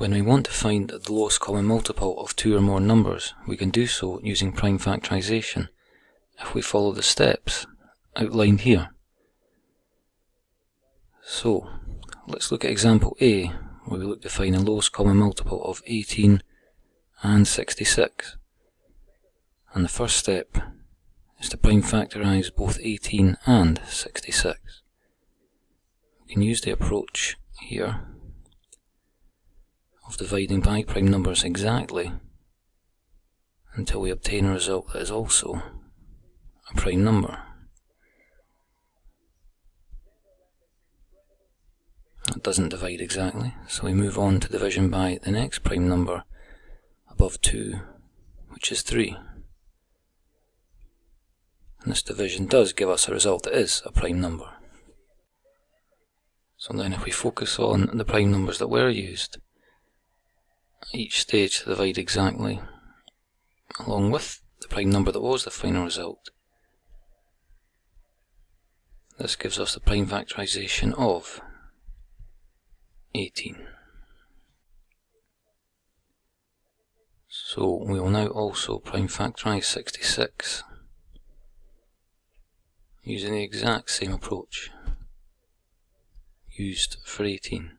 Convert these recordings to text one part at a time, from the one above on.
When we want to find the lowest common multiple of two or more numbers, we can do so using prime factorization if we follow the steps outlined here. So, let's look at example A, where we look to find the lowest common multiple of 18 and 66. And the first step is to prime factorize both 18 and 66. We can use the approach here of dividing by prime numbers exactly until we obtain a result that is also a prime number. It doesn't divide exactly, so we move on to division by the next prime number above 2, which is 3. And this division does give us a result that is a prime number. So then if we focus on the prime numbers that were used at each stage to divide exactly, along with the prime number that was the final result, this gives us the prime factorization of 18. So we will now also prime factorize 66 using the exact same approach used for 18.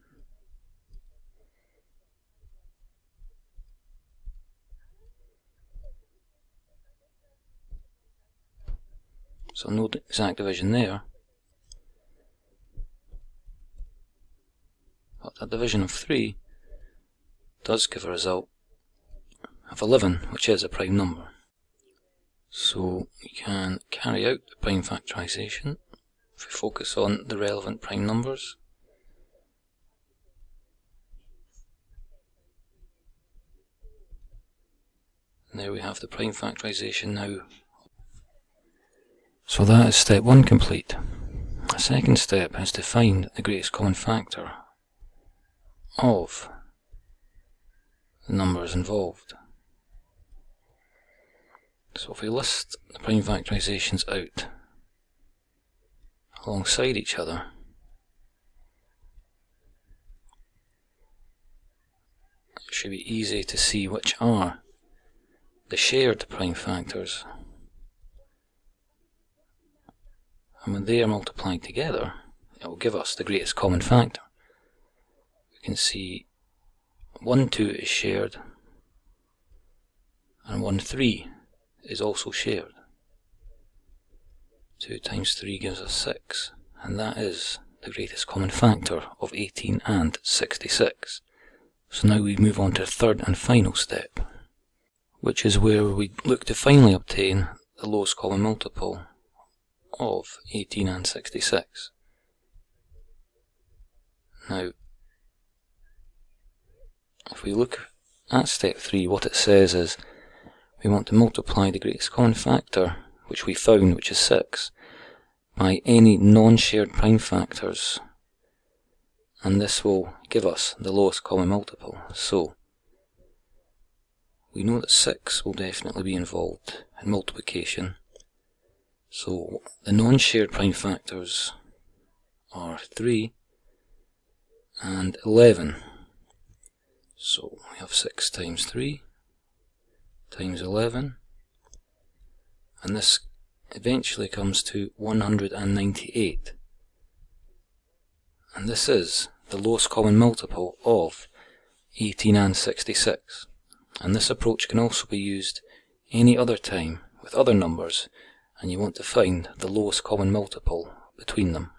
So no exact division there, but a division of 3 does give a result of 11, which is a prime number. So we can carry out the prime factorization if we focus on the relevant prime numbers. And there we have the prime factorization now. So that is step 1 complete. The second step is to find the greatest common factor of the numbers involved. So if we list the prime factorizations out alongside each other, it should be easy to see which are the shared prime factors. And when they are multiplied together, it will give us the greatest common factor. We can see 1, 2 is shared, and 1, 3 is also shared. 2 times 3 gives us 6, and that is the greatest common factor of 18 and 66. So now we move on to the third and final step, which is where we look to finally obtain the lowest common multiple of 18 and 66. Now, if we look at step 3, what it says is we want to multiply the greatest common factor, which we found, which is 6, by any non-shared prime factors, and this will give us the lowest common multiple. So we know that 6 will definitely be involved in multiplication. So the non-shared prime factors are 3 and 11. So we have 6 times 3 times 11, and this eventually comes to 198. And this is the lowest common multiple of 18 and 66. And this approach can also be used any other time with other numbers, and you want to find the lowest common multiple between them.